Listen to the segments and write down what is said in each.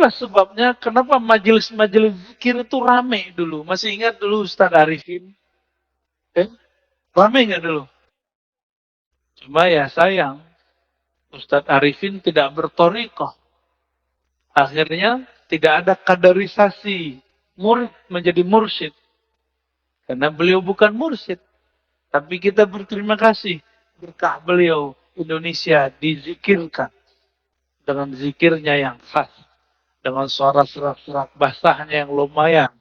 itulah sebabnya kenapa majelis-majelis zikir itu rame dulu. Masih ingat dulu Ustadz Arifin? Rame nggak dulu? Cuma ya sayang, Ustadz Arifin tidak bertorikoh. Akhirnya tidak ada kaderisasi murid menjadi mursyid. Karena beliau bukan mursyid. Tapi kita berterima kasih. Berkah beliau, Indonesia dizikirkan. Dengan zikirnya yang khas. Dengan suara serak-serak basahnya yang lumayan.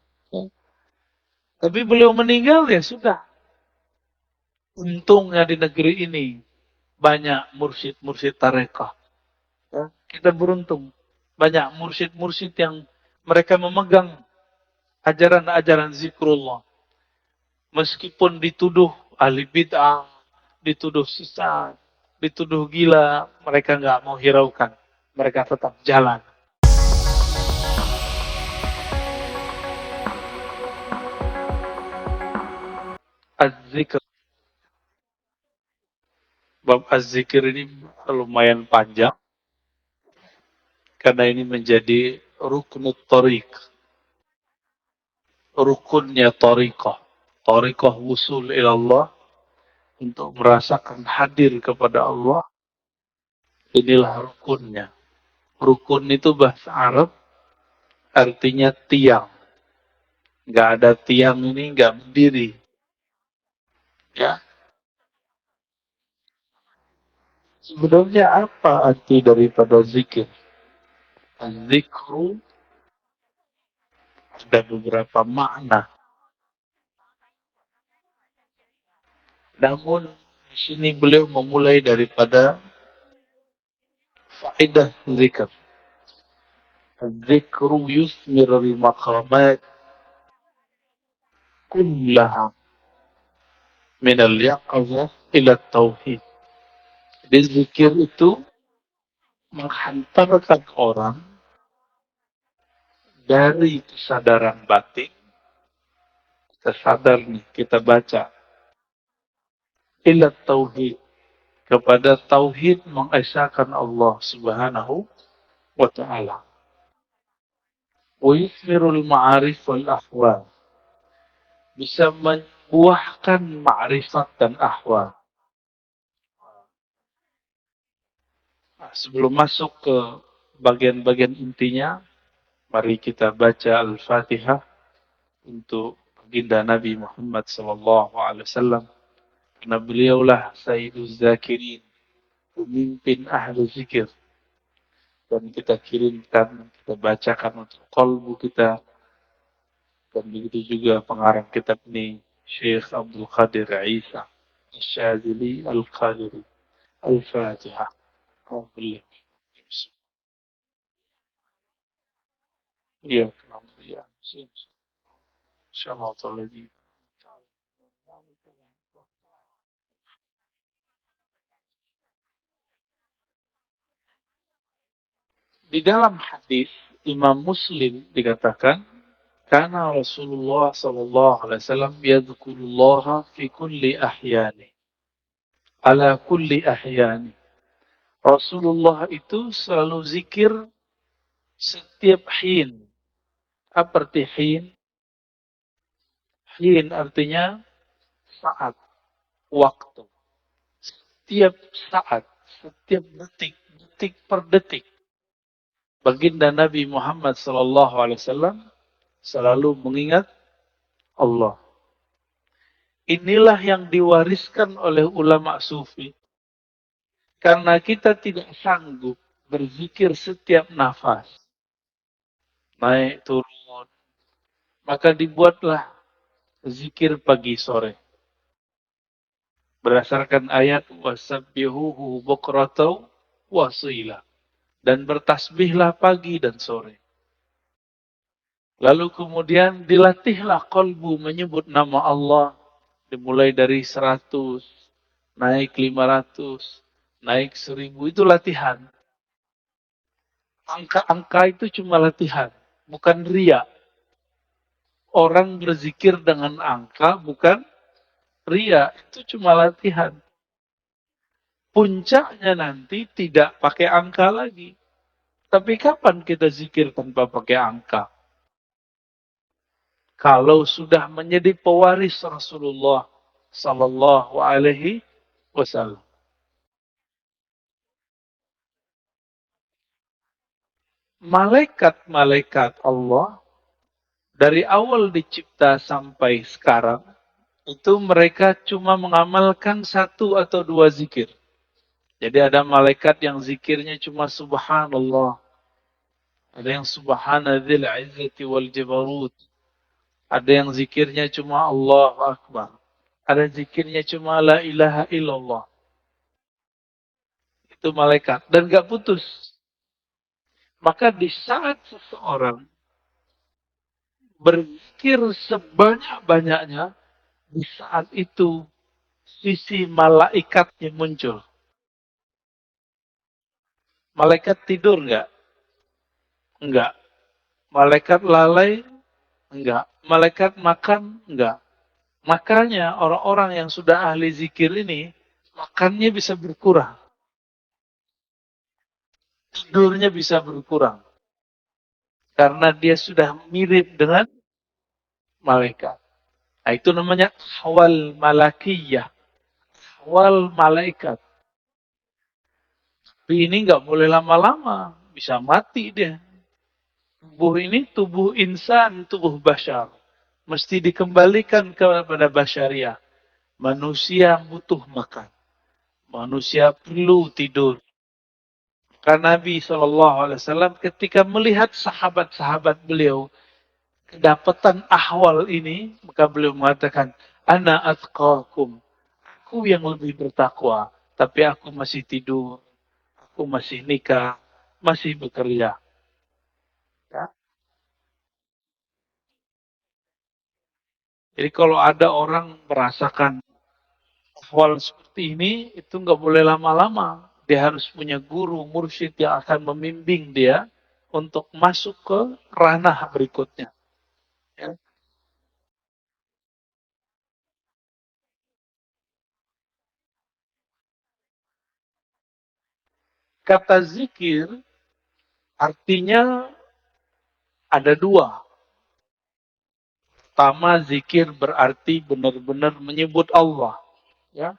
Tapi beliau meninggal ya sudah. Untungnya di negeri ini banyak mursyid-mursyid tarekah. Kita beruntung. Banyak mursyid-mursyid yang mereka memegang ajaran-ajaran zikrullah. Meskipun dituduh ahli bid'ah, dituduh sesat, dituduh gila, mereka nggak mau hiraukan. Mereka tetap jalan. Az-zikr. Bab az-zikir ini lumayan panjang. Karena ini menjadi ruknut tariq. Rukunnya tariqah. Tariqah wusul ilallah. Untuk merasakan hadir kepada Allah. Inilah rukunnya. Rukun itu bahasa Arab. Artinya tiang. Nggak ada tiang ini nggak berdiri. Ya. Sebenarnya apa arti daripada zikir? Zikru ada beberapa makna. Namun di sini beliau memulai daripada faedah zikir. Zikru yusmir al-maqamat kullaha min al-yaqazah ila tauhid. Jadi zikir itu menghantarkan orang dari kesadaran batin. Kita sadar nih, kita baca ila tauhid, kepada tauhid mengesahkan Allah Subhanahu wa taala. Wa yusmirul ma'arif wal ahwal, bisa membuahkan ma'rifat dan ahwal. Nah, sebelum masuk ke bagian-bagian intinya, mari kita baca Al-Fatihah untuk baginda Nabi Muhammad sallallahu alaihi wasallam. Karena beliaulah Sayyiduz Zakirin, pemimpin ahli zikir. Dan kita kirimkan, kita bacakan untuk kalbu kita. Dan begitu juga pengarang kitab ini, Syekh Abdul Qadir Isa Al-Syadzili Al-Qadiri. Al-Fatihah. Alhamdulillah. Iya, alhamdulillah. Insyaallah ta'ala. Di dalam hadis Imam Muslim dikatakan, karena Rasulullah sallallahu alaihi wasallam yadhkurullah fi kulli ahyani. Ala kulli ahyani. Rasulullah itu selalu zikir setiap hin. Apa arti hin? Hin artinya saat, waktu. Setiap saat, setiap detik, detik per detik. Baginda Nabi Muhammad sallallahu alaihi wasallam selalu mengingat Allah. Inilah yang diwariskan oleh ulama sufi. Karena kita tidak sanggup berzikir setiap nafas. Naik turun. Maka dibuatlah zikir pagi sore. Berdasarkan ayat wasabbihuhu bukratan wasila. Dan bertasbihlah pagi dan sore. Lalu kemudian dilatihlah qalbu menyebut nama Allah. Dimulai dari 100, naik 500, naik 1000. Itu latihan. Angka-angka itu cuma latihan. Bukan ria. Orang berzikir dengan angka bukan ria. Itu cuma latihan. Puncaknya nanti tidak pakai angka lagi. Tapi kapan kita zikir tanpa pakai angka? Kalau sudah menjadi pewaris Rasulullah Sallallahu Alaihi Wasallam. Malaikat-malaikat Allah dari awal dicipta sampai sekarang itu mereka cuma mengamalkan satu atau dua zikir. Jadi ada malaikat yang zikirnya cuma subhanallah. Ada yang subhanadzil izzati wal jabarut. Ada yang zikirnya cuma Allah Akbar. Ada zikirnya cuma la ilaha illallah. Itu malaikat. Dan gak putus. Maka di saat seseorang berzikir sebanyak-banyaknya, di saat itu sisi malaikatnya muncul. Malaikat tidur nggak? Enggak. Malaikat lalai? Enggak. Malaikat makan? Enggak. Makanya orang-orang yang sudah ahli zikir ini, makannya bisa berkurang. Tidurnya bisa berkurang. Karena dia sudah mirip dengan malaikat. Nah, itu namanya ahwal malakiyah. Ahwal malaikat. Tapi ini nggak boleh lama-lama. Bisa mati dia. Tubuh ini tubuh insan, tubuh bashar. Mesti dikembalikan kepada basyariah. Manusia butuh makan. Manusia perlu tidur. Karena Nabi SAW ketika melihat sahabat-sahabat beliau kedapatan ahwal ini, maka beliau mengatakan, Ana atqakum. Aku yang lebih bertakwa, tapi aku masih tidur, aku masih nikah, masih bekerja. Ya. Jadi kalau ada orang merasakan ahwal seperti ini, itu nggak boleh lama-lama. Dia harus punya guru, mursyid yang akan membimbing dia untuk masuk ke ranah berikutnya. Ya. Kata zikir artinya ada dua. Pertama, zikir berarti benar-benar menyebut Allah. Ya.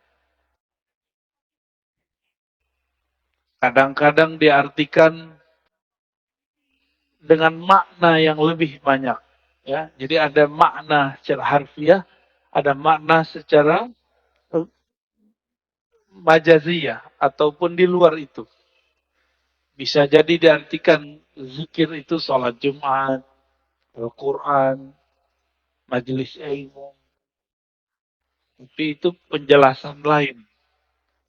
Kadang-kadang diartikan dengan makna yang lebih banyak. Ya. Jadi ada makna secara harfiah, ada makna secara majaziyah ataupun di luar itu. Bisa jadi diartikan zikir itu sholat Jumat, Al-Quran, majelis ilmu. Tapi itu penjelasan lain.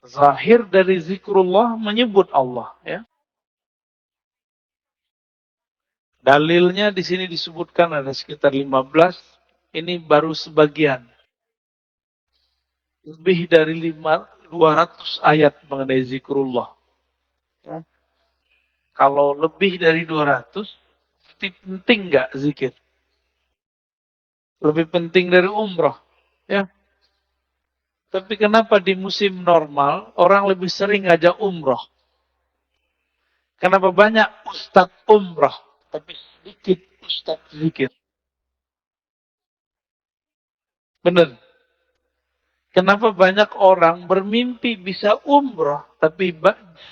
Zahir dari zikrullah menyebut Allah. Ya. Dalilnya di sini disebutkan ada sekitar 15. Ini baru sebagian. Lebih dari 200 ayat mengenai zikrullah. Ya. Kalau lebih dari 200, penting nggak zikir? Lebih penting dari umroh. Ya. Tapi kenapa di musim normal orang lebih sering ngajak umroh? Kenapa banyak ustadz umroh, tapi sedikit ustadz zikir? Benar. Kenapa banyak orang bermimpi bisa umroh, tapi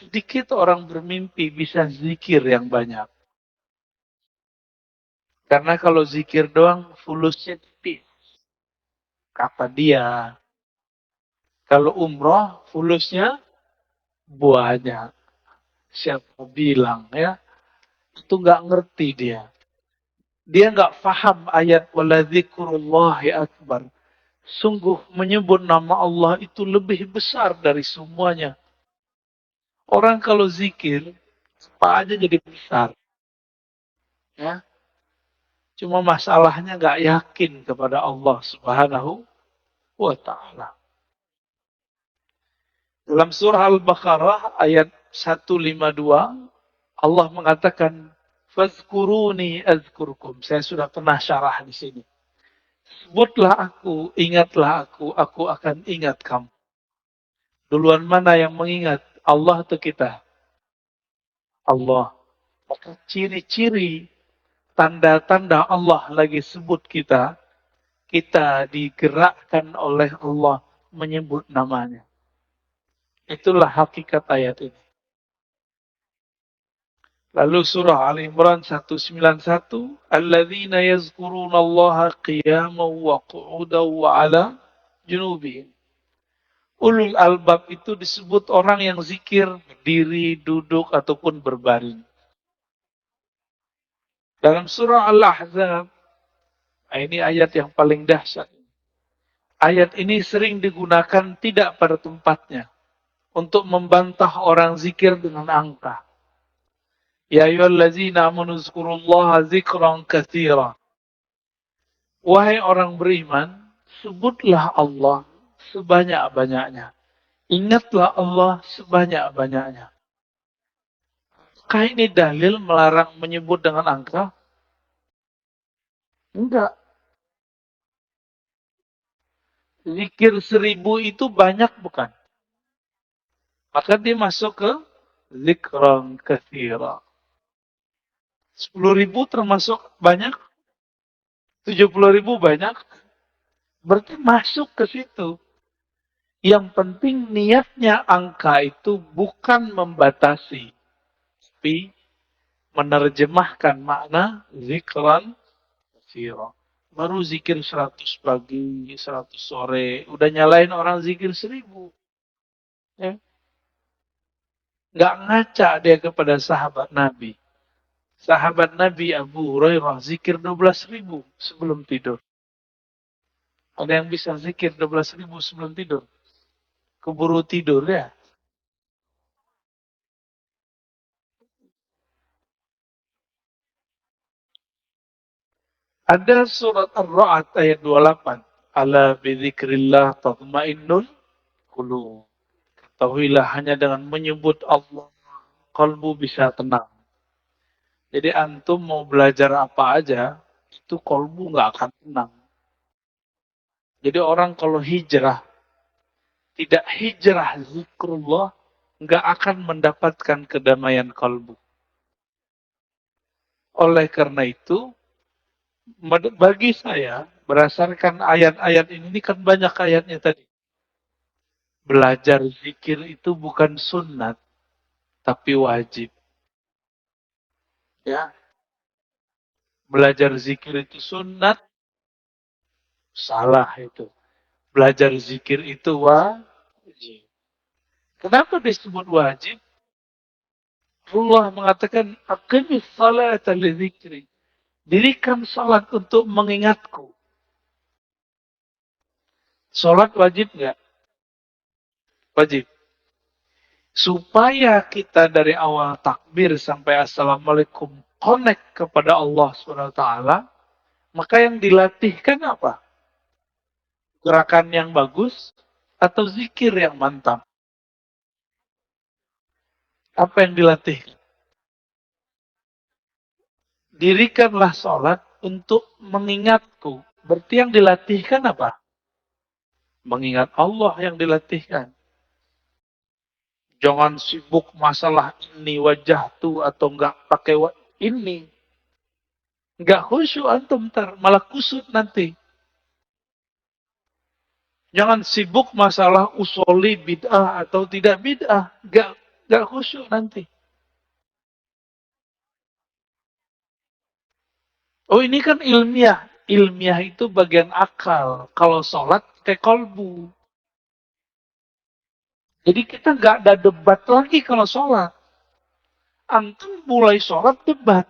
sedikit orang bermimpi bisa zikir yang banyak? Karena kalau zikir doang, fulusnya tipis. Kata dia. Kalau umroh, fulusnya banyak. Siapa bilang ya? Itu nggak ngerti dia. Dia nggak faham ayat waladzikurullahi akbar. Sungguh menyebut nama Allah itu lebih besar dari semuanya. Orang kalau zikir, apa aja jadi besar. Ya. Cuma masalahnya nggak yakin kepada Allah Subhanahu wa Ta'ala. Dalam surah Al-Baqarah ayat 152, Allah mengatakan, Fazkuruni azkurkum. Saya sudah pernah syarah di sini. Sebutlah ingatlah aku akan ingat kamu. Duluan mana yang mengingat? Allah atau kita? Allah. Maka ciri-ciri, tanda-tanda Allah lagi sebut kita, kita digerakkan oleh Allah menyebut namanya. Itulah hakikat ayat ini. Lalu surah Al-Imran 191, Alladzina yazkuruna Allah qiyaman wa qu'udan wa ala junubihim. Ulul albab itu disebut orang yang zikir berdiri, duduk, ataupun berbaring. Dalam surah Al-Ahzab, ini ayat yang paling dahsyat. Ayat ini sering digunakan tidak pada tempatnya untuk membantah orang zikir dengan angka. Ya ayyuhallazina amanu zkurullaha zikran katsira. Wahai orang beriman, sebutlah Allah sebanyak-banyaknya. Ingatlah Allah sebanyak-banyaknya. Apakah ini dalil melarang menyebut dengan angka? Enggak. Zikir 1000 itu banyak bukan? Maka dia masuk ke zikran katsira. 10.000 termasuk banyak? 70.000 banyak? Berarti masuk ke situ. Yang penting niatnya angka itu bukan membatasi, tapi menerjemahkan makna zikran katsira. Baru zikir 100 pagi, 100 sore, udah nyalain orang zikir 1000. Ya. Nggak ngaca dia kepada sahabat Nabi. Sahabat Nabi Abu Hurairah zikir 12.000 sebelum tidur. Ada yang bisa zikir 12.000 sebelum tidur? Keburu tidur ya. Ada surat Ar-Ra'd ayat 28. Ala bidzikrillah tatma'innul qulub. Ketahuilah hanya dengan menyebut Allah, kalbu bisa tenang. Jadi antum mau belajar apa aja, itu kalbu nggak akan tenang. Jadi orang kalau hijrah, tidak hijrah zikrullah, nggak akan mendapatkan kedamaian kalbu. Oleh karena itu, bagi saya, berdasarkan ayat-ayat ini kan banyak ayatnya tadi. Belajar zikir itu bukan sunnat, tapi wajib. Ya, belajar zikir itu sunnat, salah itu. Belajar zikir itu wajib. Kenapa disebut wajib? Allah mengatakan, aqimis salata li dzikri. Dirikan salat untuk mengingatku. Salat wajib nggak? Wajib. Supaya kita dari awal takbir sampai assalamualaikum connect kepada Allah SWT, maka yang dilatihkan apa? Gerakan yang bagus atau zikir yang mantap? Apa yang dilatih? Dirikanlah sholat untuk mengingatku. Berarti yang dilatihkan apa? Mengingat Allah yang dilatihkan. Jangan sibuk masalah ini wajah tuh atau enggak pakai ini. Enggak khusyuk antum ntar, malah kusut nanti. Jangan sibuk masalah usoli bid'ah atau tidak bid'ah. Enggak khusyuk nanti. Oh ini kan ilmiah. Ilmiah itu bagian akal. Kalau sholat kayak kolbu. Jadi kita nggak ada debat lagi kalau sholat. Antum mulai sholat debat.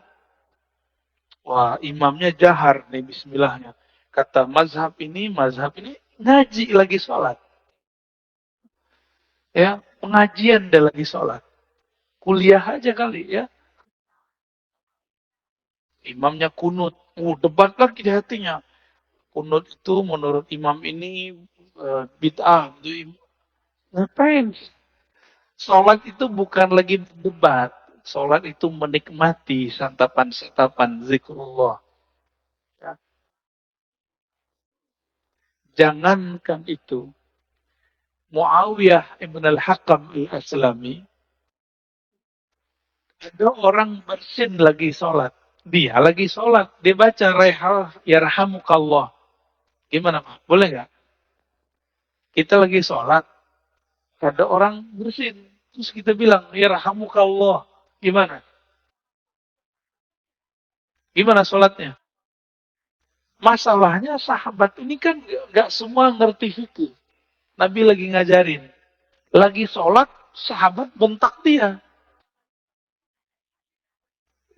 Wah imamnya jahar nih bismillahnya. Kata mazhab ini ngaji lagi sholat. Ya, pengajian dia lagi sholat. Kuliah aja kali ya. Imamnya kunut. Debat lagi di hatinya. Kunut itu menurut imam ini bid'ah. Ngapain? Sholat itu bukan lagi debat. Sholat itu menikmati santapan-santapan zikrullah. Ya. Jangankan itu. Muawiyah ibn al-Hakam al-Aslami Ada orang bersin lagi sholat. Dia lagi sholat. Dia baca Raihal Yarhamukallah. Gimana Pak? Boleh nggak? Kita lagi sholat. Ada orang bersin. Terus kita bilang, Yarhamukallah. Gimana? Gimana sholatnya? Masalahnya sahabat ini kan nggak semua ngerti fikih. Nabi lagi ngajarin. Lagi sholat, sahabat bentak dia.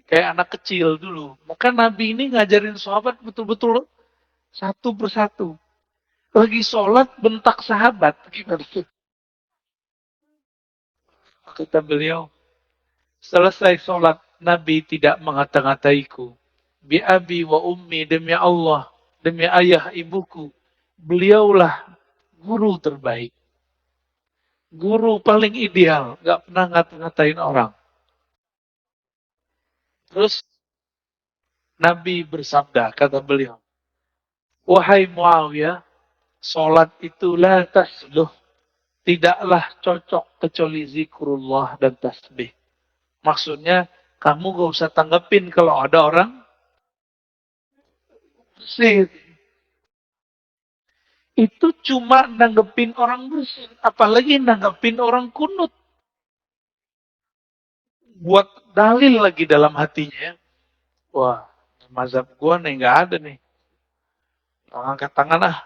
Kayak anak kecil dulu. Maka Nabi ini ngajarin sahabat betul-betul satu persatu. Lagi sholat, bentak sahabat. Gimana? Kata beliau, selesai sholat, Nabi tidak mengata-ngataiku. Bi abi wa ummi, demi Allah, demi ayah ibuku. Beliaulah guru terbaik. Guru paling ideal. Gak pernah ngata-ngatain orang. Terus Nabi bersabda, kata beliau, wahai Muawiyah, sholat itu la tasluh. Tidaklah cocok kecuali zikrullah dan tasbih. Maksudnya, kamu gak usah tanggepin kalau ada orang sihir. Itu cuma nanggepin orang bersin. Apalagi nanggepin orang kunut. Buat dalil lagi dalam hatinya. Wah, mazhab gua nih nggak ada nih. Angkat tangan ah.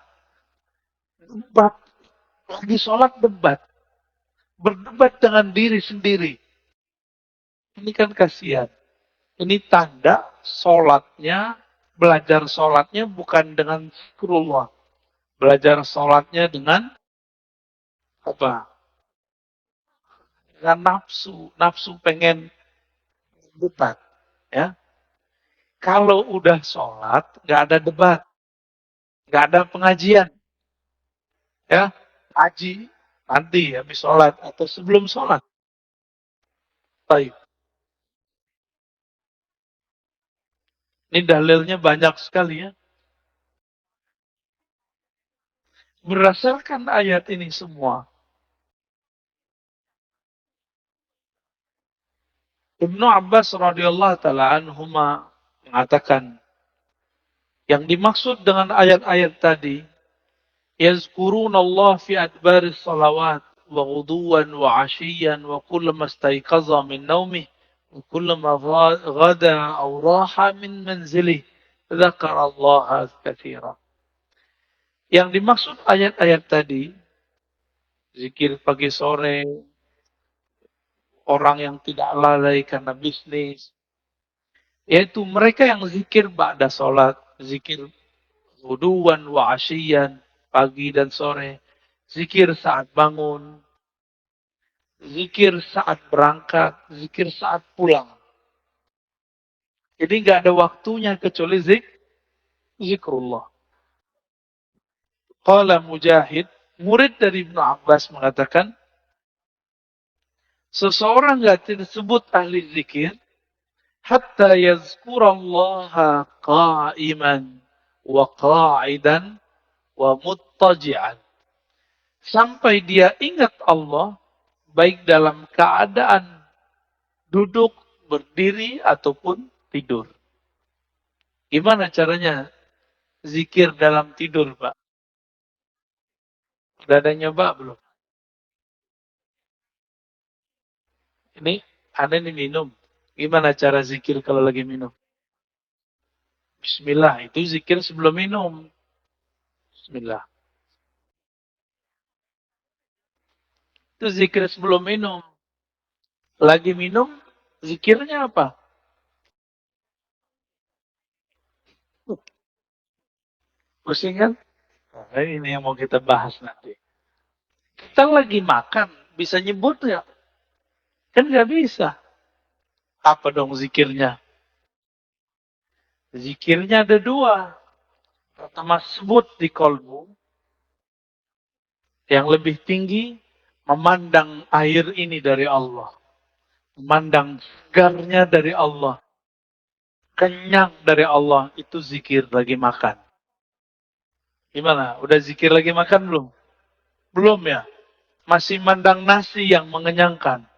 Debat. Lagi sholat debat. Berdebat dengan diri sendiri. Ini kan kasihan. Ini tanda sholatnya, belajar sholatnya bukan dengan zikrullah. Belajar sholatnya dengan apa? Dengan nafsu. Nafsu pengen debat. Ya. Kalau udah sholat, nggak ada debat. Nggak ada pengajian. Ya. Haji nanti habis sholat atau sebelum sholat. Baik. Ini dalilnya banyak sekali ya. Berdasarkan ayat ini semua, Ibnu Abbas radhiyallahu taala anhuma mengatakan, yang dimaksud dengan ayat-ayat tadi, yazkurunallah fi adbaris salawat wa ghuduwan wa ashiyan wa kullama istayqaza min naumih wa kullama ghada aw raha min manzilih dzakarallaha katsira. Yang dimaksud ayat-ayat tadi, zikir pagi sore, orang yang tidak lalai karena bisnis, yaitu mereka yang zikir ba'da sholat, zikir wuduwan wa asyian, pagi dan sore, zikir saat bangun, zikir saat berangkat, zikir saat pulang. Jadi nggak ada waktunya kecuali zikrullah. Qala Mujahid, murid dari Ibnu Abbas mengatakan, seseorang nggak disebut ahli zikir hatta yazkurallaha qa'iman wa qa'idan wa muttaji'an. Sampai dia ingat Allah baik dalam keadaan duduk, berdiri ataupun tidur. Gimana caranya zikir dalam tidur, Pak? Udah ada nyoba belum? Ini ada nih minum. Gimana cara zikir kalau lagi minum? Bismillah, itu zikir sebelum minum. Bismillah. Itu zikir sebelum minum. Lagi minum, zikirnya apa? Pusing kan? Nah, ini yang mau kita bahas nanti. Kita lagi makan, bisa nyebut nggak? Kan nggak bisa. Apa dong zikirnya? Zikirnya ada dua. Pertama sebut di kolbu. Yang lebih tinggi, memandang air ini dari Allah. Memandang segarnya dari Allah. Kenyang dari Allah. Itu zikir lagi makan. Gimana? Udah zikir lagi makan belum? Belum ya? Masih mandang nasi yang mengenyangkan.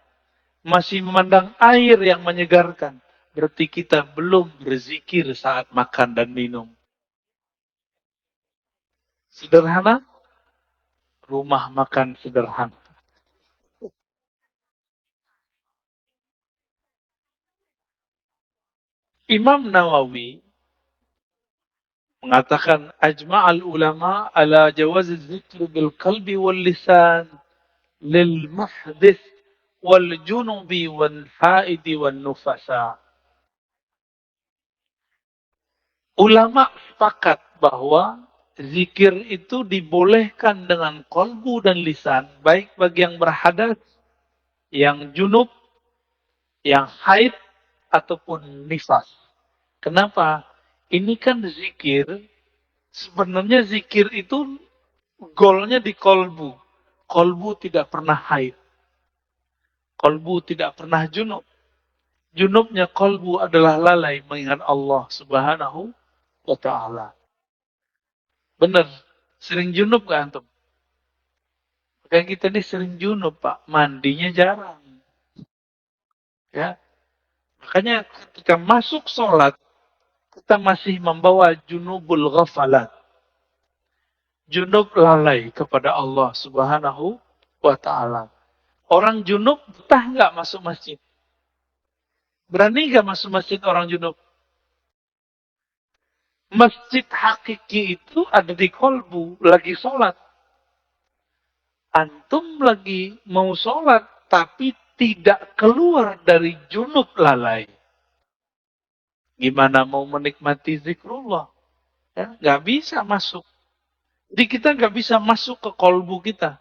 masih memandang air yang menyegarkan, berarti kita belum berzikir saat makan dan minum. Sederhana, rumah makan sederhana. Imam Nawawi mengatakan ajma'al ulama ala jawaz zikr bil qalbi wal lisan lil muhdith wal junubi wal haidi wal nufasa. Ulama sepakat bahwa zikir itu dibolehkan dengan kolbu dan lisan, baik bagi yang berhadas, yang junub, yang haid, ataupun nifas. Kenapa? Ini kan zikir, sebenarnya zikir itu golnya di kolbu. Kolbu tidak pernah haid. Kolbu tidak pernah junub. Junubnya kolbu adalah lalai mengingat Allah subhanahu wa ta'ala. Benar. Sering junub gak antum? Kayak kita ini sering junub, Pak. Mandinya jarang. Ya. Makanya ketika masuk sholat, kita masih membawa junubul ghafalat. Junub lalai kepada Allah subhanahu wa ta'ala. Orang junub betah nggak masuk masjid? Berani nggak masuk masjid orang junub? Masjid hakiki itu ada di kolbu, lagi sholat. Antum lagi mau sholat, tapi tidak keluar dari junub lalai. Gimana mau menikmati zikrullah? Ya, nggak bisa masuk. Jadi kita nggak bisa masuk ke kolbu kita.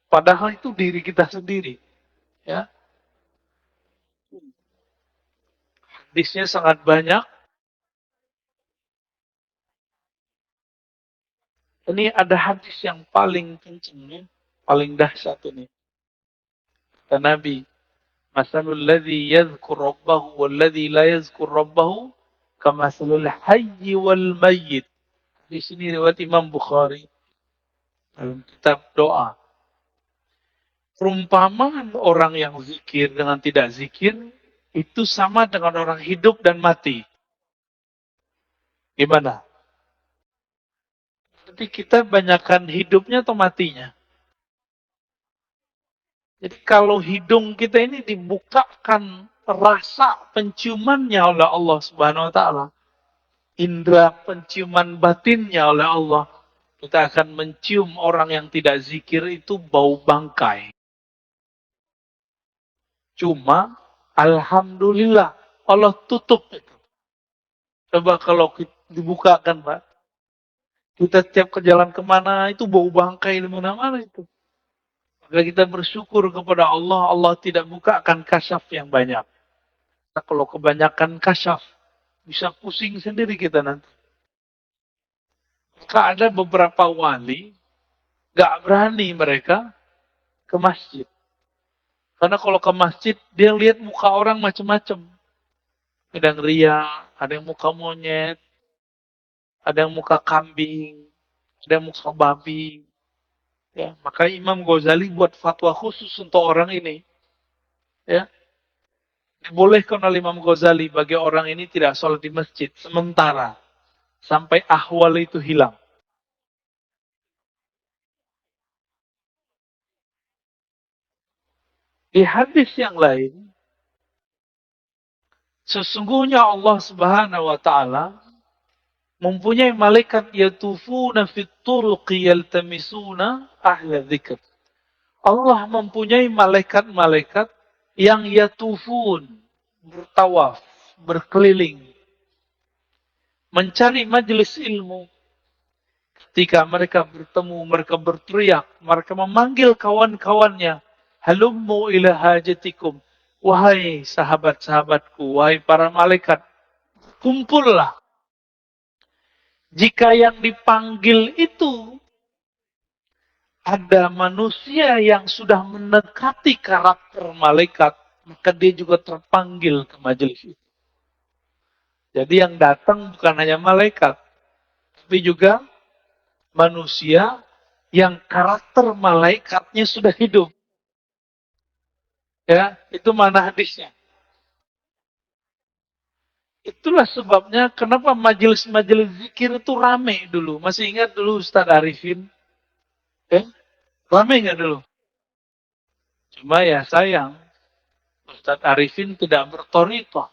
Padahal itu diri kita sendiri. Ya, hadisnya sangat banyak. Ini ada hadis yang paling kenceng, ya. Paling dahsyat ini. Kata Nabi, Masalul ladzi yadhkur rabbahu wal ladzi la yadhkur rabbahu kamasalul hayyi wal mayyit. Di sini riwayat Imam Bukhari dalam kitab doa. Perumpamaan orang yang zikir dengan tidak zikir itu sama dengan orang hidup dan mati. Gimana? Jadi kita banyakkan hidupnya atau matinya? Jadi kalau hidung kita ini dibukakan rasa penciumannya oleh Allah Subhanahu wa taala, indera penciuman batinnya oleh Allah, kita akan mencium orang yang tidak zikir itu bau bangkai. Cuma alhamdulillah Allah tutup itu. Coba kalau dibukakan, Pak. Kita setiap ke jalan kemana itu bau bangkai di mana-mana itu. Maka kita bersyukur kepada Allah, Allah tidak bukakan kasyaf yang banyak. Nah, kalau kebanyakan kasyaf, bisa pusing sendiri kita nanti. Maka ada beberapa wali, gak berani mereka ke masjid. Karena kalau ke masjid, dia lihat muka orang macam-macam. Ada yang ria, ada yang muka monyet, ada yang muka kambing, ada yang muka babi. Ya, maka Imam Ghazali buat fatwa khusus untuk orang ini. Ya, dibolehkan oleh Imam Ghazali bagi orang ini tidak sholat di masjid sementara sampai ahwal itu hilang. Di hadis yang lain, sesungguhnya Allah Subhanahu wa taala mempunyai malaikat yatufuna fit turuqi yaltamisuna ahla dzikr. Allah mempunyai malaikat-malaikat yang yatufun, bertawaf, berkeliling, mencari majelis ilmu. Ketika mereka bertemu, mereka berteriak, mereka memanggil kawan-kawannya, halummu ila hajatikum. Wahai sahabat-sahabatku, wahai para malaikat, kumpullah. Jika yang dipanggil itu ada manusia yang sudah mendekati karakter malaikat, maka dia juga terpanggil ke majelis itu. Jadi yang datang bukan hanya malaikat, tapi juga manusia yang karakter malaikatnya sudah hidup. Ya, itu mana hadisnya? Itulah sebabnya kenapa majelis-majelis zikir itu rame dulu. Masih ingat dulu Ustaz Arifin? Ya, rame nggak dulu? Cuma ya sayang, Ustaz Arifin tidak bertorikoh.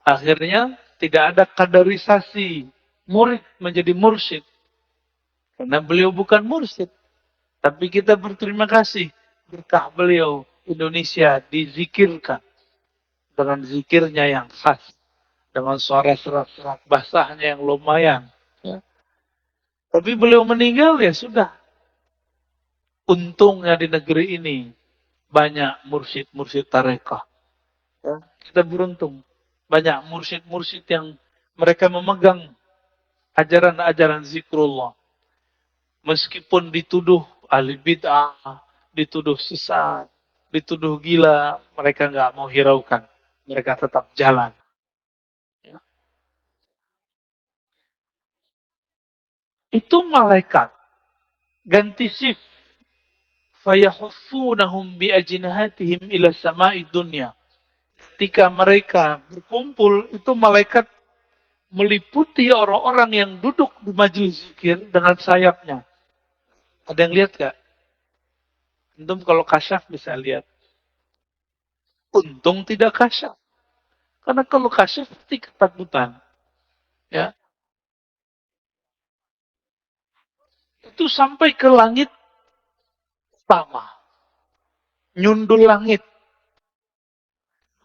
Akhirnya tidak ada kaderisasi murid menjadi mursyid. Karena beliau bukan mursyid. Tapi kita berterima kasih. Berkah beliau, Indonesia dizikirkan dengan zikirnya yang khas. Dengan suara serak-serak basahnya yang lumayan. Ya. Tapi beliau meninggal ya sudah. Untungnya di negeri ini banyak mursyid-mursyid tarekah. Ya. Kita beruntung. Banyak mursyid-mursyid yang mereka memegang ajaran-ajaran zikrullah. Meskipun dituduh ahli bid'ah, dituduh sesat, dituduh gila, mereka nggak mau hiraukan. Mereka tetap jalan. Ya. Itu malaikat ganti shift. Fayahuffunahum biajnihatihim ila sama'i dunya. Ketika mereka berkumpul, itu malaikat meliputi orang-orang yang duduk di majelis zikir dengan sayapnya. Ada yang lihat gak? Antum kalau kasyaf bisa lihat. Untung tidak kasyaf. Karena kalau kasyaf pasti ketakutan. Ya, itu sampai ke langit pertama. Nyundul langit.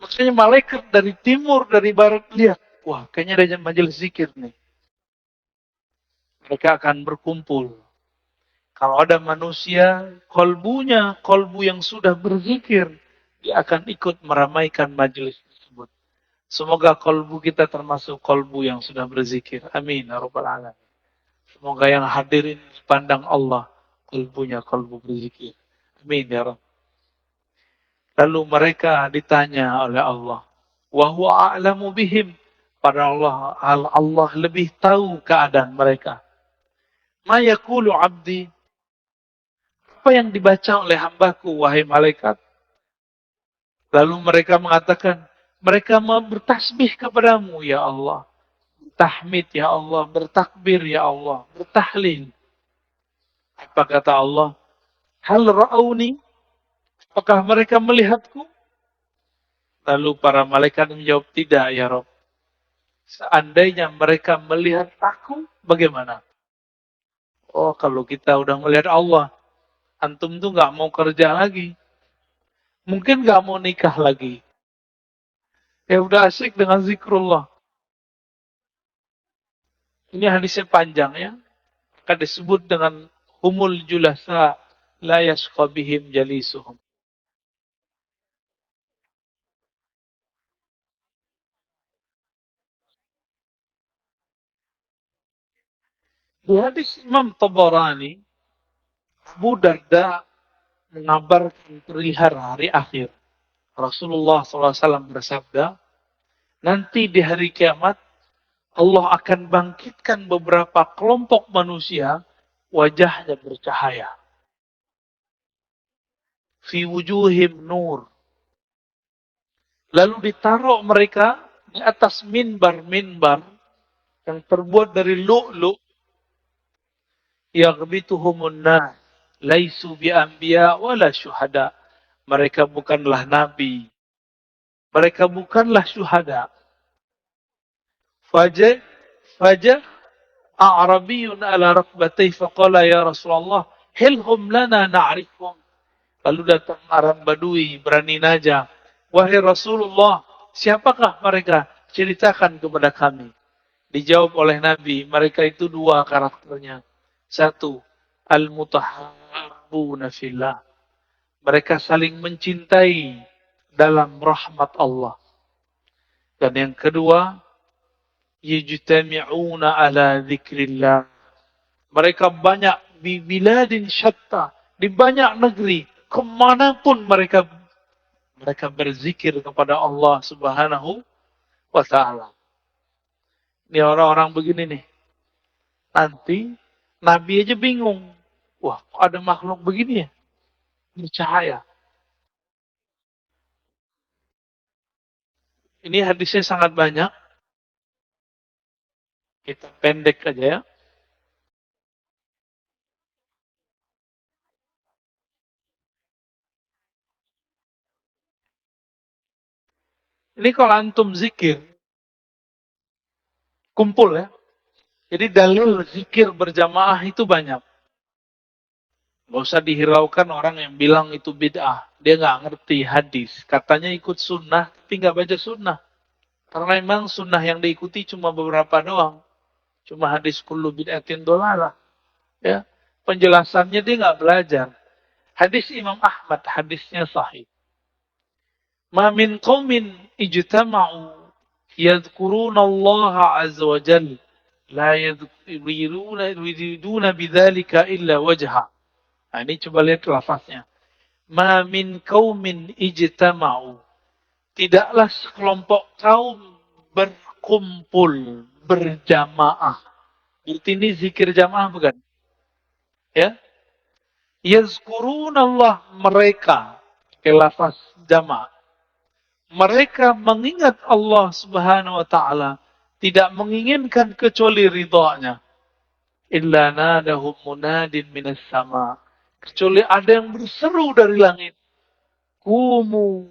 Maksudnya malaikat dari timur, dari barat lihat. Wah, kayaknya ada majelis zikir nih. Mereka akan berkumpul. Kalau ada manusia, kolbu yang sudah berzikir, dia akan ikut meramaikan majelis tersebut. Semoga kolbu kita termasuk kolbu yang sudah berzikir. Amin. Ya Rabbal Alamin. Semoga yang hadirin dipandang Allah, kolbunya kolbu berzikir. Amin. Ya Rabb. Lalu mereka ditanya oleh Allah. Wahuwa a'lamu bihim. Pada Allah lebih tahu keadaan mereka. Ma yakulu abdi. Apa yang dibaca oleh hambaku, wahai malaikat? Lalu mereka mengatakan, mereka bertasbih kepadamu, ya Allah. Bertahmid, ya Allah. Bertakbir, ya Allah. Bertahlil. Apa kata Allah? Hal ra'auni? Apakah mereka melihatku? Lalu para malaikat menjawab, tidak, ya Rob. Seandainya mereka melihat aku, bagaimana? Oh, kalau kita udah melihat Allah, antum tuh nggak mau kerja lagi. Mungkin nggak mau nikah lagi. Ya udah asik dengan zikrullah. Ini hadisnya panjang ya. Akan disebut dengan humul julasa la yasqa bihim jalisuhum. Di hadis Imam Tabarani, Abu Darda mengabarkan perihal hari akhir. Rasulullah SAW bersabda, nanti di hari kiamat Allah akan bangkitkan beberapa kelompok manusia, wajahnya bercahaya. Fi wujuhim nur. Lalu ditaruh mereka di atas minbar-minbar yang terbuat dari lu'lu' yaghbituhumun nas laisu bi anbiya wala syuhada. Mereka bukanlah nabi, mereka bukanlah syuhada. Faja faja a'rabiyun ala rakbatay faqala ya Rasulullah hilhum lana na'rifhum. Lalu datang Arab Badui berani najah, wahai Rasulullah, siapakah mereka? Ceritakan kepada kami. Dijawab oleh Nabi, mereka itu dua karakternya. Satu, al-mutahabbuna fillah. Mereka saling mencintai dalam rahmat Allah. Dan yang kedua, yajtami'una ala dzikrillah. Mereka banyak di biladin syatta, di banyak negeri, kemanapun mereka berzikir kepada Allah Subhanahu wa Ta'ala. Ini orang-orang begini nih. Nanti Nabi aja bingung. Wah, kok ada makhluk begini ya? Bercahaya. Ini hadisnya sangat banyak. Kita pendek aja ya. Ini kalau antum zikir, kumpul ya. Jadi dalil zikir berjamaah itu banyak. Gak usah dihiraukan orang yang bilang itu bid'ah. Dia nggak ngerti hadis. Katanya ikut sunnah, tapi nggak baca sunnah. Karena memang sunnah yang diikuti cuma beberapa doang. Cuma hadis kullu bid'atin dolalah. Ya. Penjelasannya dia nggak belajar. Hadis Imam Ahmad, hadisnya sahih. Ma min qawmin ijtama'u yadhkuruna Allah azza wa jal la yuriduna bidzalika illa wajha. Nah, ini coba lihat lafaznya. Ma min qaumin ijtama'u. Tidaklah sekelompok kaum berkumpul, berjamaah. Berarti ini zikir jamaah bukan? Ya. Yazkurun Allah mereka. Pakai lafaz jamaah. Mereka mengingat Allah subhanahu wa ta'ala. Tidak menginginkan kecuali ridhonya. Illa nadahum munadin minas sama. Kecuali ada yang berseru dari langit. Kumu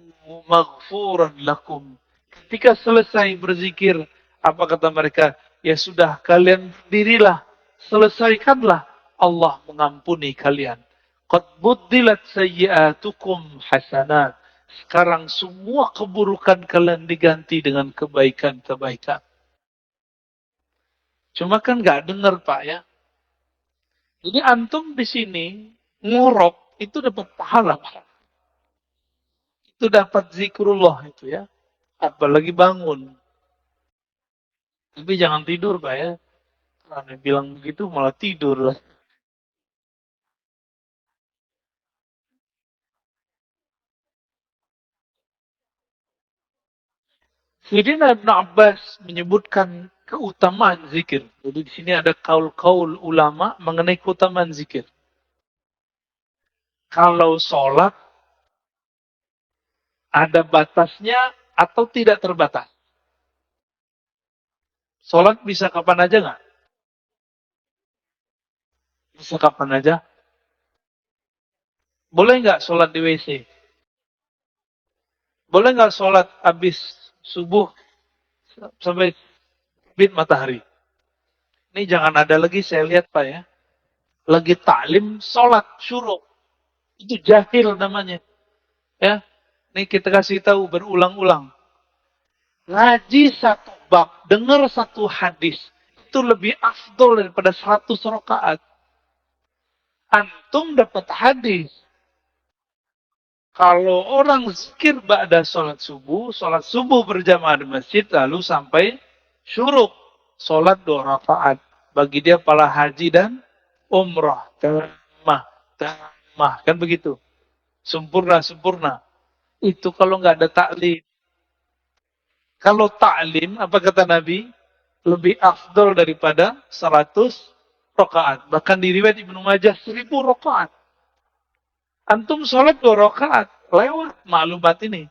maghfuran lakum. Ketika selesai berzikir, apa kata mereka? Ya sudah, kalian berdirilah. Selesaikanlah. Allah mengampuni kalian. Qad buddilat sayyi'atukum hasanat. Sekarang semua keburukan kalian diganti dengan kebaikan-kebaikan. Cuma kan nggak dengar Pak ya. Jadi antum di sini ngorok itu dapat pahala Pak. Itu dapat zikrullah itu ya. Apalagi bangun. Tapi jangan tidur Pak ya. Karena bilang begitu malah tidur lah. Sayyidina Ibn Abbas menyebutkan keutamaan zikir. Jadi di sini ada kaul-kaul ulama mengenai keutamaan zikir. Kalau sholat ada batasnya atau tidak terbatas. Sholat bisa kapan aja nggak? Bisa kapan aja. Boleh nggak sholat di WC? Boleh nggak sholat habis subuh sampai terbit matahari? Ini jangan ada lagi saya lihat Pak ya. Lagi taklim sholat syuruk. Itu jahil namanya. Ya, ini kita kasih tahu berulang-ulang. Ngaji satu bab, dengar satu hadis. Itu lebih afdol daripada 100 rakaat. Antum dapat hadis. Kalau orang zikir ba'da sholat subuh berjamaah di masjid, lalu sampai syuruk. Sholat 2 rakaat. Bagi dia pala haji dan umrah. Tamah, tamah. Kan begitu. Sempurna, sempurna. Itu kalau nggak ada taklim. Kalau taklim, apa kata Nabi? Lebih afdol daripada 100 rakaat. Bahkan di riwayat Ibnu Majah 1000 rakaat. Antum sholat 2 rakaat. Lewat maklumat ini.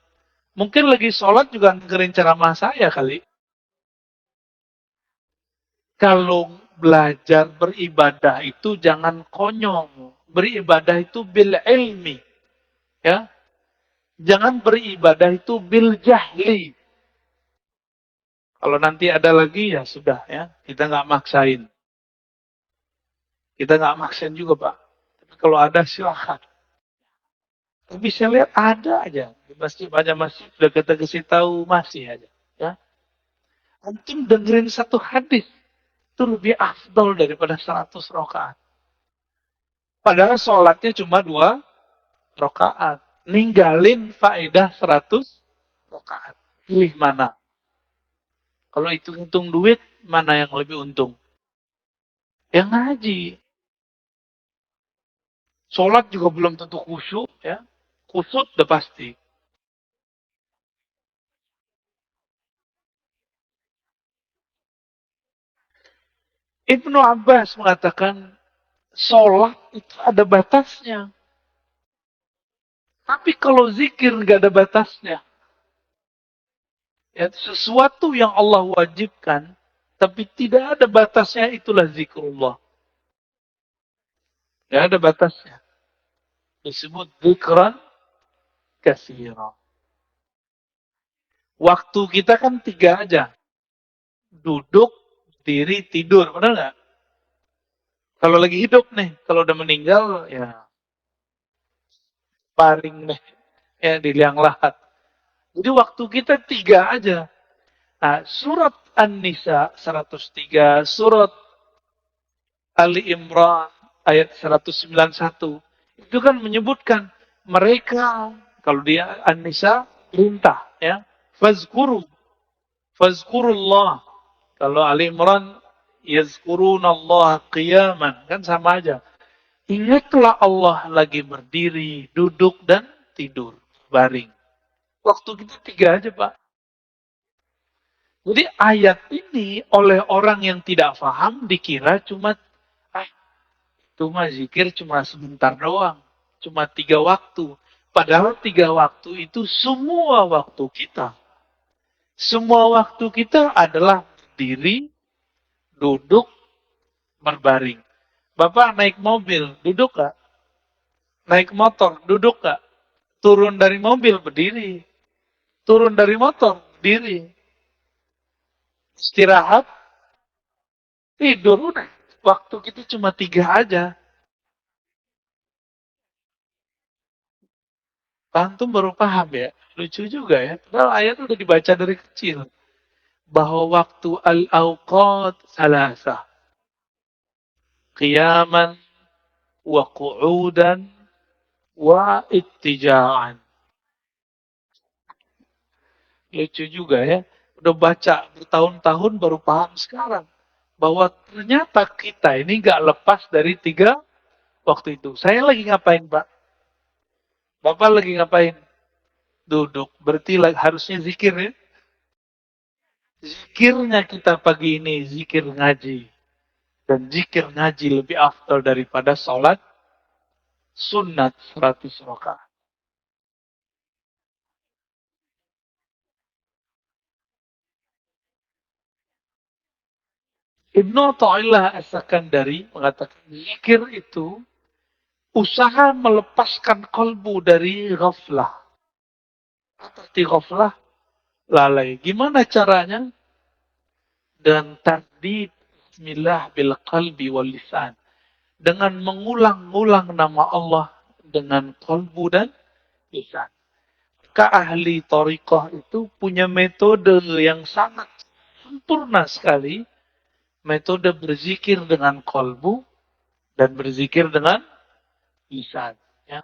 Mungkin lagi sholat juga dengerin ceramah saya kali. Kalau belajar beribadah itu jangan konyol. Beribadah itu bil ilmi. Ya, jangan beribadah itu bil jahli. Kalau nanti ada lagi ya sudah ya, kita nggak maksain. Kita nggak maksain juga Pak. Tapi kalau ada silahkan. Tapi saya lihat ada aja. Di masjid banyak masjid sudah kita kasih tahu masih aja. Ya. Antum dengerin satu hadis. Itu lebih afdol daripada 100 rakaat. Padahal sholatnya cuma 2 rakaat. Ninggalin faedah 100 rakaat. Pilih mana? Kalau hitung-hitung duit, mana yang lebih untung? Yang ngaji. Sholat juga belum tentu khusyuk. Ya. Khusyuk udah pasti. Ibnu Abbas mengatakan, sholat itu ada batasnya. Tapi kalau zikir nggak ada batasnya. Ya, sesuatu yang Allah wajibkan, tapi tidak ada batasnya, itulah zikrullah. Tidak ada batasnya. Disebut zikran katsira. Waktu kita kan tiga aja. Duduk, diri, tidur. Benar nggak? Kalau lagi hidup nih, kalau udah meninggal, ya paling nih, ya di liang lahat. Jadi waktu kita tiga aja. Nah, surat An-Nisa 103, surat Ali Imran ayat 191, itu kan menyebutkan mereka, kalau dia An-Nisa perintah, ya, fazkuru, fazkurullah. Kalau Ali Imran yazkurunallah qiyaman, kan sama aja. Ingatlah Allah lagi berdiri, duduk dan tidur, baring. Waktu kita tiga aja, Pak. Jadi ayat ini oleh orang yang tidak paham dikira cuma ah, itu mah zikir cuma sebentar doang, cuma 3 waktu. Padahal 3 waktu itu semua waktu kita. Semua waktu kita adalah berdiri, duduk, berbaring. Bapak naik mobil, duduk gak? Naik motor, duduk gak? Turun dari mobil, berdiri. Turun dari motor, berdiri. Istirahat, tidur, udah. Waktu kita cuma 3 aja. Antum baru paham ya? Lucu juga ya. Padahal ayat udah dibaca dari kecil. Bahwa waktu al-awqat salasa. Qiyaman wa qu'udan wa ittija'an. Lucu juga ya. Udah baca bertahun-tahun baru paham sekarang. Bahwa ternyata kita ini gak lepas dari 3 waktu itu. Saya lagi ngapain, Pak? Bapak lagi ngapain? Duduk. Berarti harusnya zikir ya. Zikirnya kita pagi ini, zikir ngaji. Dan zikir ngaji lebih afdal daripada sholat sunat 100 rakaat. Ibnu Athaillah As-Sakandari mengatakan zikir itu usaha melepaskan kalbu dari ghaflah. Seperti ghaflah, lalai. Gimana caranya? Dan tardid bismillah bil qalbi wal lisan. Dengan mengulang-ulang nama Allah dengan kalbu dan lisan. Maka ahli tariqah itu punya metode yang sangat sempurna sekali. Metode berzikir dengan kalbu dan berzikir dengan lisan. Ya.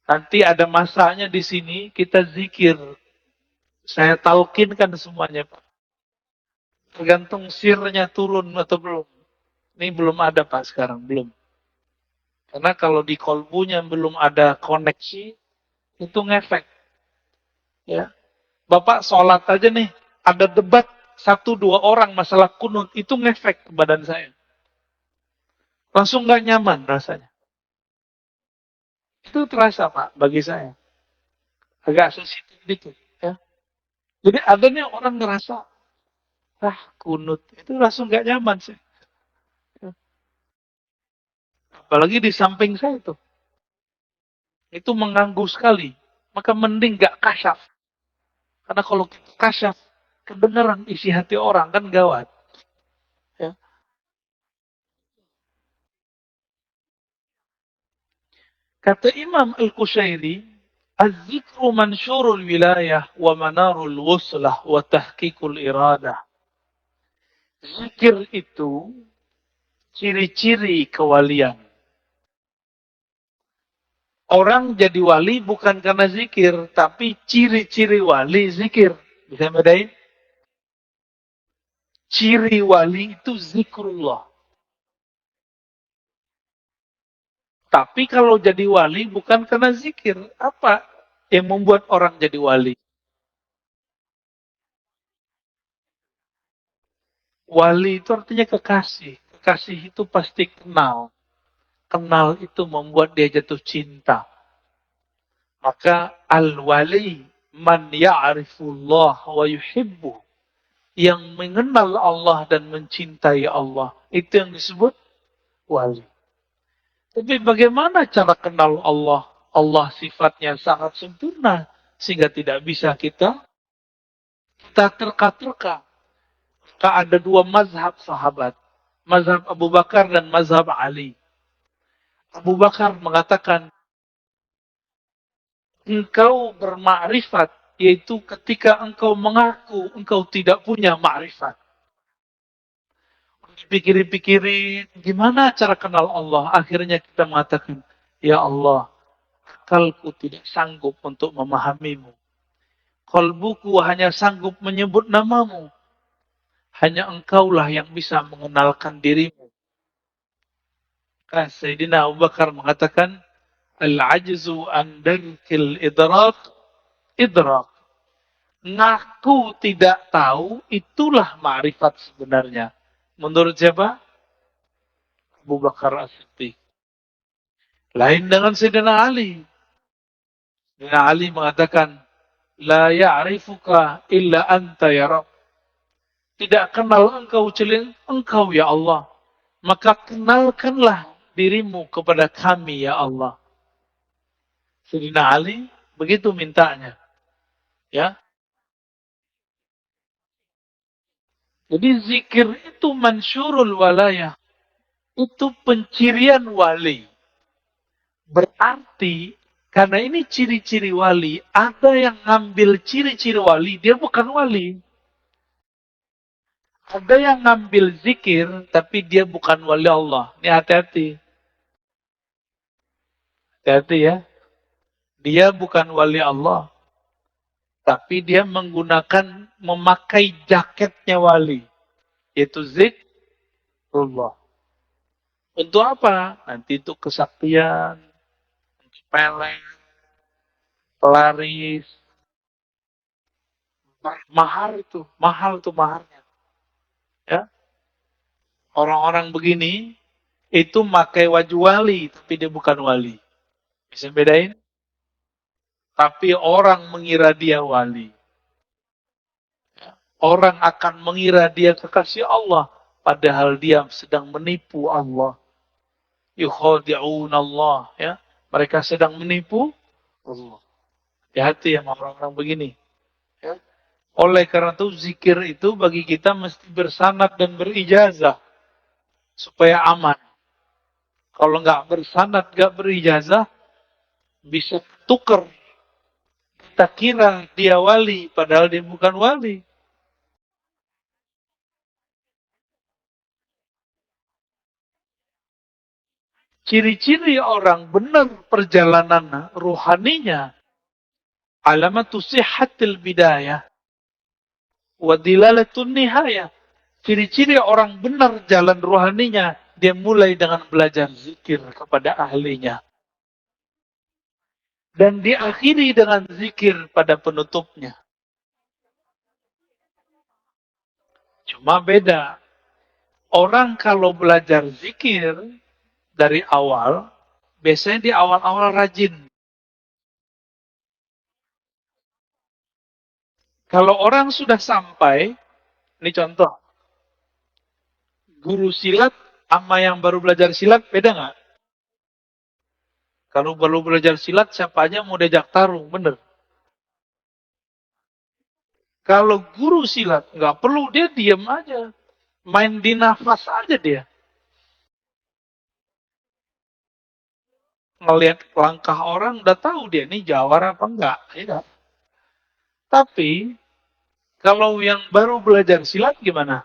Nanti ada masanya di sini kita zikir. Saya talkinkan semuanya, Pak. Tergantung sirnya turun atau belum. Ini belum ada, Pak, sekarang. Belum. Karena kalau di kolbunya belum ada koneksi, itu ngefek. Ya. Bapak sholat aja nih, ada debat 1-2 orang masalah kunut, itu ngefek ke badan saya. Langsung nggak nyaman rasanya. Itu terasa, Pak, bagi saya. Agak sensitif dikit. Ya. Jadi ada nih orang ngerasa, kunut. Itu langsung nggak nyaman sih. Ya. Apalagi di samping saya tuh. Itu mengganggu sekali. Maka mending nggak kasyaf. Karena kalau kita kasyaf, kebenaran isi hati orang kan gawat. Ya. Kata Imam Al-Qushairi, Az-zikru mansyurul wilayah wa manarul wuslah wa tahqiqul iradah. Zikir itu ciri-ciri kewalian. Orang jadi wali bukan karena zikir, tapi ciri-ciri wali zikir. Bisa bedain? Ciri wali itu zikrullah. Tapi kalau jadi wali bukan karena zikir. Apa yang membuat orang jadi wali? Wali itu artinya kekasih. Kekasih itu pasti kenal. Kenal itu membuat dia jatuh cinta. Maka al-wali Man ya'rifullah wa yuhibbu. Yang mengenal Allah dan mencintai Allah. Itu yang disebut wali. Tapi bagaimana cara kenal Allah? Allah sifatnya sangat sempurna. Sehingga tidak bisa kita terka-terka. Ada dua mazhab sahabat. Mazhab Abu Bakar dan mazhab Ali. Abu Bakar mengatakan, engkau bermakrifat, yaitu ketika engkau mengaku engkau tidak punya makrifat. Pikirin-pikirin, gimana cara kenal Allah? Akhirnya kita mengatakan, ya Allah, akalku tidak sanggup untuk memahamimu. Kalbuku hanya sanggup menyebut namamu. Hanya engkaulah yang bisa mengenalkan dirimu. Sayyidina Abu Bakar mengatakan, Al-ajzu an darkil idrak, idrak. Ngaku tidak tahu, itulah ma'rifat sebenarnya. Menurut siapa? Abu Bakar As-Siddiq. Lain dengan Sayyidina Ali. Sayyidina Ali mengatakan, La ya'rifuka illa anta ya Rabb. Tidak kenal engkau kecuali engkau ya Allah. Maka kenalkanlah dirimu kepada kami ya Allah. Sayyidina Ali begitu mintanya. Ya. Jadi zikir itu mansyurul walayah. Itu pencirian wali. Berarti, karena ini ciri-ciri wali, ada yang ngambil ciri-ciri wali, dia bukan wali. Ada yang ngambil zikir, tapi dia bukan wali Allah. Ini hati-hati. Hati-hati ya. Dia bukan wali Allah. Tapi dia menggunakan, memakai jaketnya wali. Yaitu zikrullah. Untuk apa? Nanti itu kesaktian, pelet, pelaris, mahal itu maharnya. Ya, orang-orang begini itu pakai wajah wali, tapi dia bukan wali. Bisa bedain? Tapi orang mengira dia wali. Orang akan mengira dia kekasih Allah, padahal dia sedang menipu Allah. Yukhadi'un Allah, ya. Mereka sedang menipu Allah. Hati-hati sama orang-orang begini. Ya. Oleh karena itu, zikir itu bagi kita mesti bersanad dan berijazah. Supaya aman. Kalau nggak bersanad, nggak berijazah, bisa tukar. Kita kira dia wali, padahal dia bukan wali. Ciri-ciri orang benar perjalanan ruhaninya, alamatu sihhatil bidayah, wa dilalatun nihayah. Ciri-ciri orang benar jalan ruhaninya, dia mulai dengan belajar zikir kepada ahlinya. Dan diakhiri dengan zikir pada penutupnya. Cuma beda. Orang kalau belajar zikir dari awal, biasanya di awal-awal rajin. Kalau orang sudah sampai, ini contoh, guru silat sama yang baru belajar silat beda nggak? Kalau baru belajar silat, siapa aja mau diajak tarung, bener. Kalau guru silat, nggak perlu, dia diam aja. Main di nafas aja dia. Ngelihat langkah orang, udah tahu dia ini jawara apa enggak. Ya. Tapi, kalau yang baru belajar silat gimana?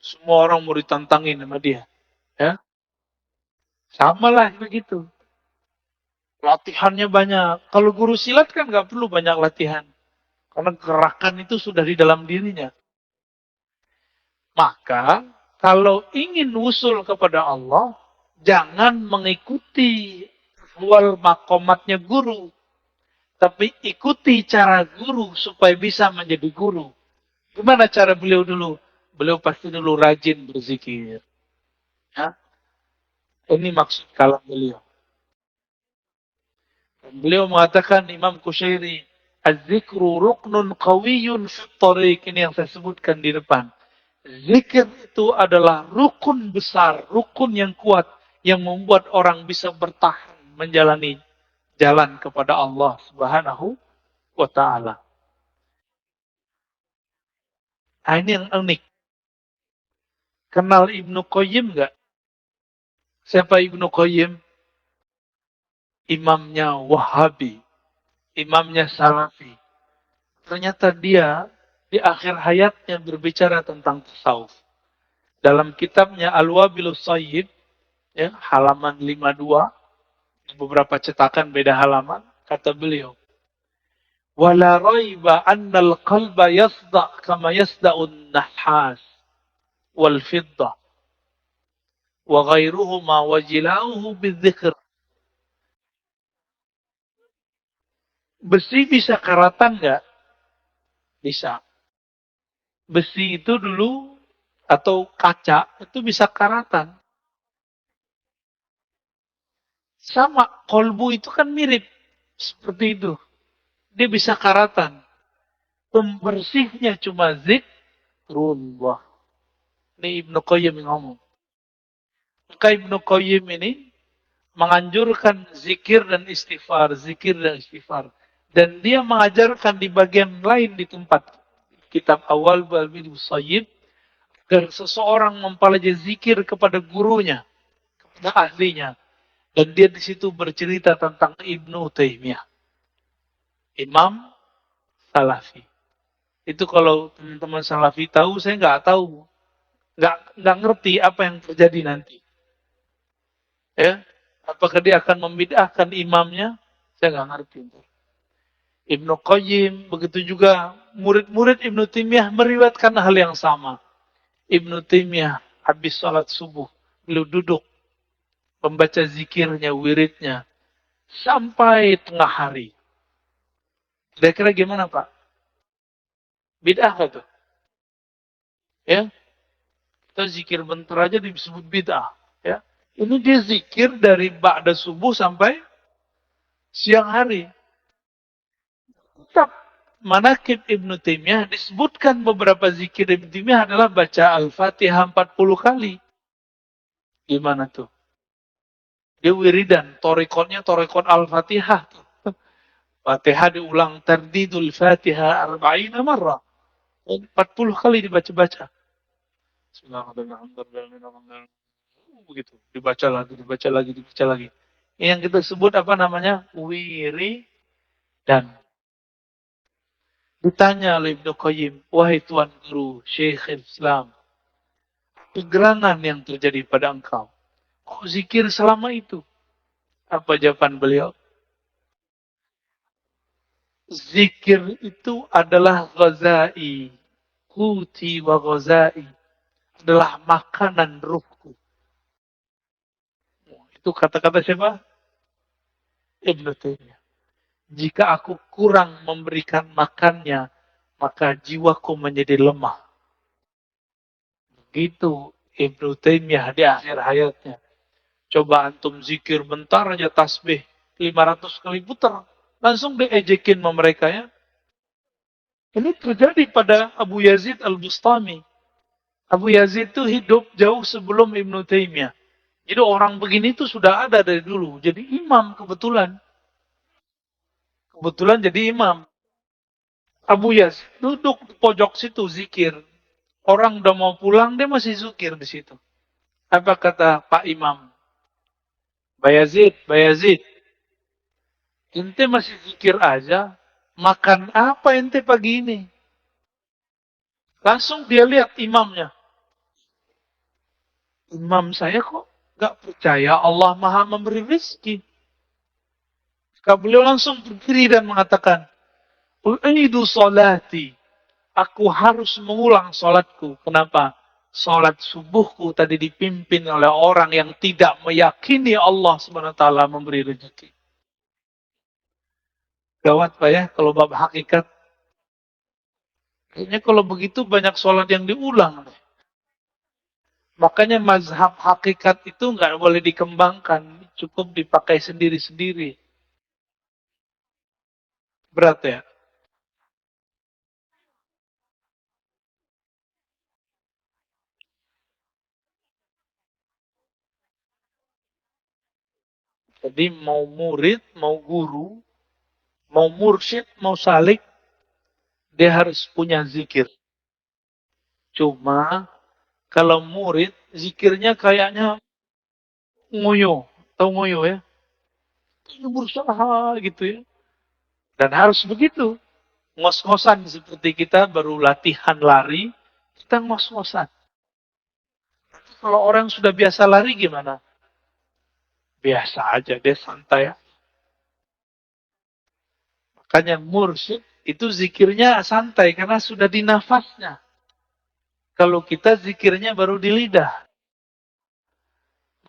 Semua orang mau ditantangin sama dia. Ya, sama lah begitu. Latihannya banyak. Kalau guru silat kan nggak perlu banyak latihan. Karena gerakan itu sudah di dalam dirinya. Maka, kalau ingin usul kepada Allah, jangan mengikuti wal makomatnya guru. Tapi ikuti cara guru supaya bisa menjadi guru. Gimana cara beliau dulu? Beliau pasti dulu rajin berzikir. Ya. Ini maksud kalam beliau. Beliau mengatakan Imam Kusyairi, "Az-zikru ruknun qawiyyun fit thariq." Ini yang saya sebutkan di depan. Zikir itu adalah rukun besar, rukun yang kuat yang membuat orang bisa bertahan menjalani jalan kepada Allah Subhanahu wa taala. Nah, ini yang unik. Kenal Ibnu Qayyim nggak? Siapa Ibnu Qayyim? Imamnya Wahabi, imamnya Salafi. Ternyata dia di akhir hayatnya berbicara tentang tasawuf. Dalam kitabnya Al-Wabilus Sayyib, ya, halaman 52, beberapa cetakan beda halaman, kata beliau, "Wala raiba annal qalba yasda' kama yasda'un nahas wal fiddah wa ghairuhuma wa jilauhu bidzikr." Besi bisa karatan nggak? Bisa. Besi itu dulu atau kaca itu bisa karatan. Sama, kolbu itu kan mirip seperti itu. Dia bisa karatan. Pembersihnya cuma zikrullah. Ini Ibnu Qayyim yang ngomong. Maka Ibnu Qayyim ini menganjurkan zikir dan istighfar, zikir dan istighfar. Dan dia mengajarkan di bagian lain di tempat kitab awal Balbil Sayyid, agar seseorang mempelajari zikir kepada gurunya, kepada ahlinya. Dan dia di situ bercerita tentang Ibnu Taimiyah, Imam Salafi. Itu kalau teman-teman Salafi tahu, saya nggak tahu, nggak ngerti apa yang terjadi nanti. Ya, apakah dia akan membid'ahkan imamnya? Saya nggak ngerti. Ibnu Qayyim, begitu juga murid-murid Ibnu Taimiyah meriwayatkan hal yang sama. Ibnu Taimiyah habis sholat subuh, beliau duduk membaca zikirnya, wiridnya, sampai tengah hari. Kira-kira gimana Pak? Bid'ah nggak tuh? Ya, kita zikir bentar aja disebut bid'ah. Ya, ini dia zikir dari ba'da subuh sampai siang hari. Tetap Manaqib Ibnu Taimiyah disebutkan beberapa zikir Ibnu Taimiyah adalah baca Al-Fatihah 40 kali. Gimana tuh? Dia wiridan, torikotnya torikot Al-Fatihah. Fatihah diulang tardidul Fatihah arba'ina marrah. 40 kali dibaca-baca. Bismillahirrahmanirrahim. Begitu. Dibaca lagi, dibaca lagi, dibaca lagi. Ini yang kita sebut apa namanya? Wiri dan ditanya oleh Ibnu Qayyim, wahai Tuan Guru, Syekh Islam, kegerangan yang terjadi pada engkau. Kok zikir selama itu? Apa jawaban beliau? Zikir itu adalah ghazai. Kuti wa ghazai. Adalah makanan ruhku. Itu kata-kata siapa? Ibnu Taimiyah. Jika aku kurang memberikan makannya, maka jiwaku menjadi lemah. Begitu Ibnu Taimiyah di akhir hayatnya. Coba antum zikir bentar aja tasbih 500 kali putar. Langsung diejekin sama mereka ya. Ini terjadi pada Abu Yazid Al-Bustami. Abu Yazid itu hidup jauh sebelum Ibnu Taimiyah. Jadi orang begini itu sudah ada dari dulu. Jadi imam kebetulan. Kebetulan jadi imam. Abu Yazid duduk di pojok situ zikir. Orang udah mau pulang, dia masih zikir di situ. Apa kata Pak Imam? Bayazid, Bayazid, ente masih zikir aja. Makan apa ente pagi ini? Langsung dia lihat imamnya. Imam saya kok gak percaya Allah Maha memberi rezeki. Maka beliau langsung berdiri dan mengatakan, U'idu salati. Aku harus mengulang salatku. Kenapa? Salat subuhku tadi dipimpin oleh orang yang tidak meyakini Allah SWT memberi rezeki. Gawat Pak ya, kalau bab hakikat. Kayaknya kalau begitu banyak salat yang diulang. Makanya mazhab hakikat itu nggak boleh dikembangkan. Cukup dipakai sendiri-sendiri. Berat ya? Jadi mau murid, mau guru, mau mursyid, mau salik, dia harus punya zikir. Cuma kalau murid, zikirnya kayaknya ngoyo. Tahu ngoyo ya? Ini berusaha gitu ya. Dan harus begitu. Ngos-ngosan seperti kita baru latihan lari, kita ngos-ngosan. Kalau orang sudah biasa lari gimana? Biasa aja, dia santai. Makanya mursyid itu zikirnya santai karena sudah di nafasnya. Kalau kita zikirnya baru di lidah,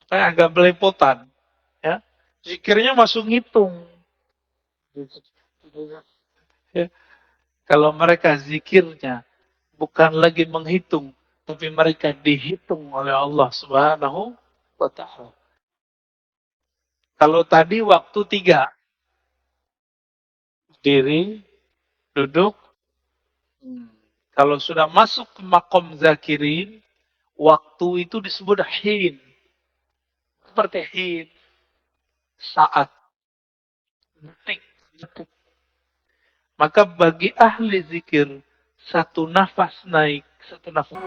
kayak agak belepotan. Ya. Zikirnya masuk ngitung. Ya. Kalau mereka zikirnya bukan lagi menghitung, tapi mereka dihitung oleh Allah Subhanahu wa Ta'ala. Kalau tadi waktu 3, diri, duduk. Kalau sudah masuk ke makom zakirin, waktu itu disebut hin. Seperti hin, saat, detik, detik. Maka bagi ahli zikir, satu nafas naik, satu nafas